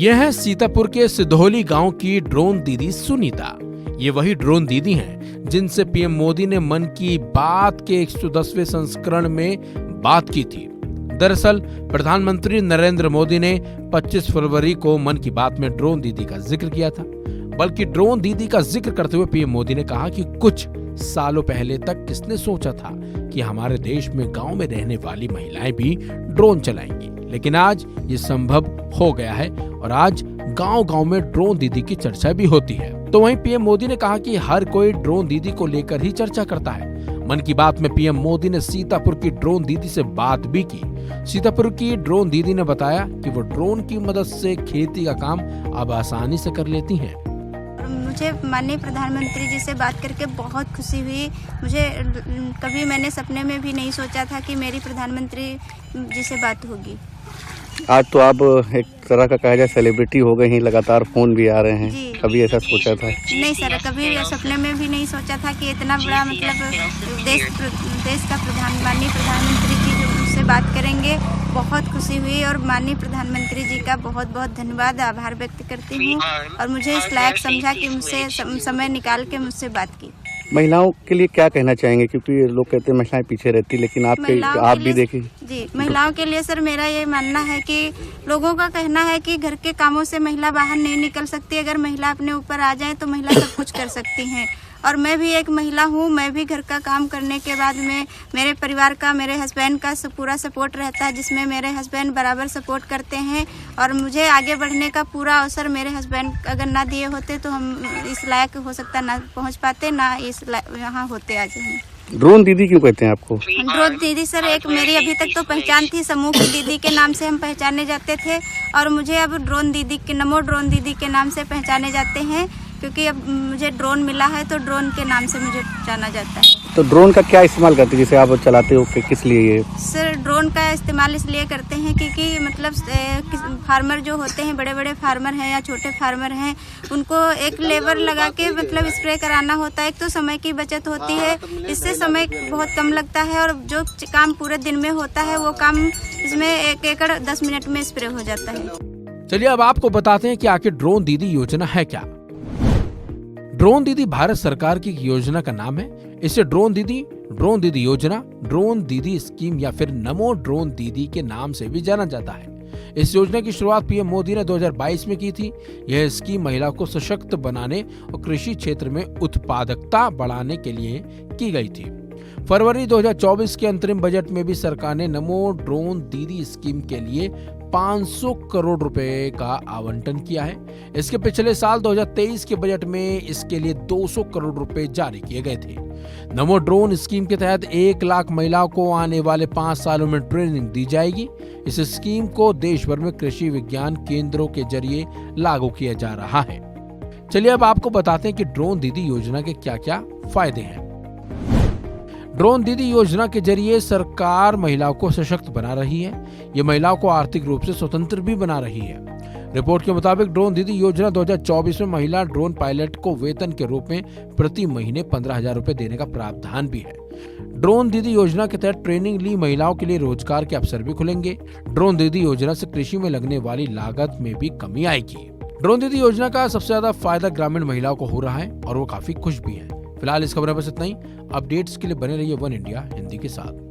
यह है सीतापुर के सिधौली गांव की ड्रोन दीदी सुनीता। ये वही ड्रोन दीदी हैं जिनसे पीएम मोदी ने मन की बात के 110वें संस्करण में बात की थी। दरअसल प्रधानमंत्री नरेंद्र मोदी ने 25 फरवरी को मन की बात में ड्रोन दीदी का जिक्र किया था। बल्कि ड्रोन दीदी का जिक्र करते हुए पीएम मोदी ने कहा कि कुछ सालों पहले तक किसने सोचा था कि हमारे देश में गांव में रहने वाली महिलाएं भी ड्रोन चलाएंगी, लेकिन आज ये संभव हो गया है और आज गांव-गांव में ड्रोन दीदी की चर्चा भी होती है। तो वहीं पीएम मोदी ने कहा कि हर कोई ड्रोन दीदी को लेकर ही चर्चा करता है। मन की बात में पीएम मोदी ने सीतापुर की ड्रोन दीदी से बात भी की। सीतापुर की ड्रोन दीदी ने बताया कि वो ड्रोन की मदद से खेती का काम अब आसानी से कर लेती हैं। मुझे माननीय प्रधानमंत्री जी से बात करके बहुत खुशी हुई। मुझे कभी मैंने सपने में भी नहीं सोचा था कि मेरी प्रधानमंत्री जी से बात होगी। आज तो आप एक तरह का कहा जाए सेलिब्रिटी हो गए हैं, लगातार फोन भी आ रहे हैं। कभी ऐसा सोचा था? नहीं सर, कभी सपने में भी नहीं सोचा था कि इतना बड़ा मतलब देश का माननीय प्रधानमंत्री जी जो मुझसे बात करेंगे। बहुत खुशी हुई और माननीय प्रधानमंत्री जी का बहुत बहुत धन्यवाद, आभार व्यक्त करती हूँ और मुझे इस लायक समझा कि मुझसे समय निकाल के मुझसे बात की। महिलाओं के लिए क्या कहना चाहेंगे, क्योंकि लोग कहते हैं महिलाएं पीछे रहती, लेकिन आप भी देखिए। जी, महिलाओं के लिए सर मेरा ये मानना है कि लोगों का कहना है कि घर के कामों से महिला बाहर नहीं निकल सकती। अगर महिला अपने ऊपर आ जाए तो महिला सब कुछ कर सकती हैं। और मैं भी एक महिला हूँ, मैं भी घर का काम करने के बाद में मेरे परिवार का, मेरे हस्बैंड का पूरा सपोर्ट रहता है, जिसमें मेरे हस्बैंड बराबर सपोर्ट करते हैं। और मुझे आगे बढ़ने का पूरा अवसर मेरे हस्बैंड अगर ना दिए होते तो हम इस लायक हो सकता ना पहुँच पाते, ना इस यहाँ होते आज हम। ड्रोन दीदी क्यों कहते हैं आपको? ड्रोन दीदी सर एक मेरी अभी तक तो पहचान थी, समूह की दीदी के नाम से हम पहचाने जाते थे और मुझे अब ड्रोन दीदी के नमो ड्रोन दीदी के नाम से पहचाने जाते हैं, क्योंकि अब मुझे ड्रोन मिला है तो ड्रोन के नाम से मुझे जाना जाता है। तो ड्रोन का क्या इस्तेमाल करते हैं, जैसे आप चलाते हो, किस लिए ये? सर ड्रोन का इस्तेमाल इसलिए करते हैं क्योंकि मतलब फार्मर जो होते हैं, बड़े बड़े फार्मर हैं या छोटे फार्मर हैं, उनको एक लेबर लगा के मतलब स्प्रे कराना होता है। एक तो समय की बचत होती है, इससे समय बहुत कम लगता है और जो काम पूरे दिन में होता है वो काम इसमें 1 एकड़ 10 मिनट में स्प्रे हो जाता है। चलिए अब आपको बताते हैं कि आखिर ड्रोन दीदी योजना है क्या। ड्रोन दीदी भारत सरकार की योजना का नाम है। इसे ड्रोन दीदी योजना, ड्रोन दीदी स्कीम या फिर नमो ड्रोन दीदी के नाम से भी जाना जाता है। इस योजना की शुरुआत पीएम मोदी ने 2022 में की थी। यह स्कीम महिलाओं को सशक्त बनाने और कृषि क्षेत्र में उत्पादकता बढ़ाने के लिए की गई थी। फरवरी 2024 के अंतरिम बजट में भी सरकार ने नमो ड्रोन दीदी स्कीम के लिए 500 करोड़ रुपए का आवंटन किया है। इसके पिछले साल 2023 के बजट में इसके लिए 200 करोड़ रुपए जारी किए गए थे। नमो ड्रोन स्कीम के तहत 1 लाख महिलाओं को आने वाले 5 सालों में ट्रेनिंग दी जाएगी। इस स्कीम को देश भर में कृषि विज्ञान केंद्रों के जरिए लागू किया जा रहा है। चलिए अब आपको बताते हैं कि ड्रोन दीदी योजना के क्या क्या फायदे हैं। ड्रोन दीदी योजना के जरिए सरकार महिलाओं को सशक्त बना रही है। ये महिलाओं को आर्थिक रूप से स्वतंत्र भी बना रही है। रिपोर्ट के मुताबिक ड्रोन दीदी योजना 2024 में महिला ड्रोन पायलट को वेतन के रूप में प्रति महीने 15,000 रुपए देने का प्रावधान भी है। ड्रोन दीदी योजना के तहत ट्रेनिंग ली महिलाओं के लिए रोजगार के अवसर भी खुलेंगे। ड्रोन दीदी योजना से कृषि में लगने वाली लागत में भी कमी आएगी। ड्रोन दीदी योजना का सबसे ज्यादा फायदा ग्रामीण महिलाओं को हो रहा है और वो काफी खुश भी है। फिलहाल इस खबर में बस इतना ही। अपडेट्स के लिए बने रहिए वन इंडिया हिंदी के साथ।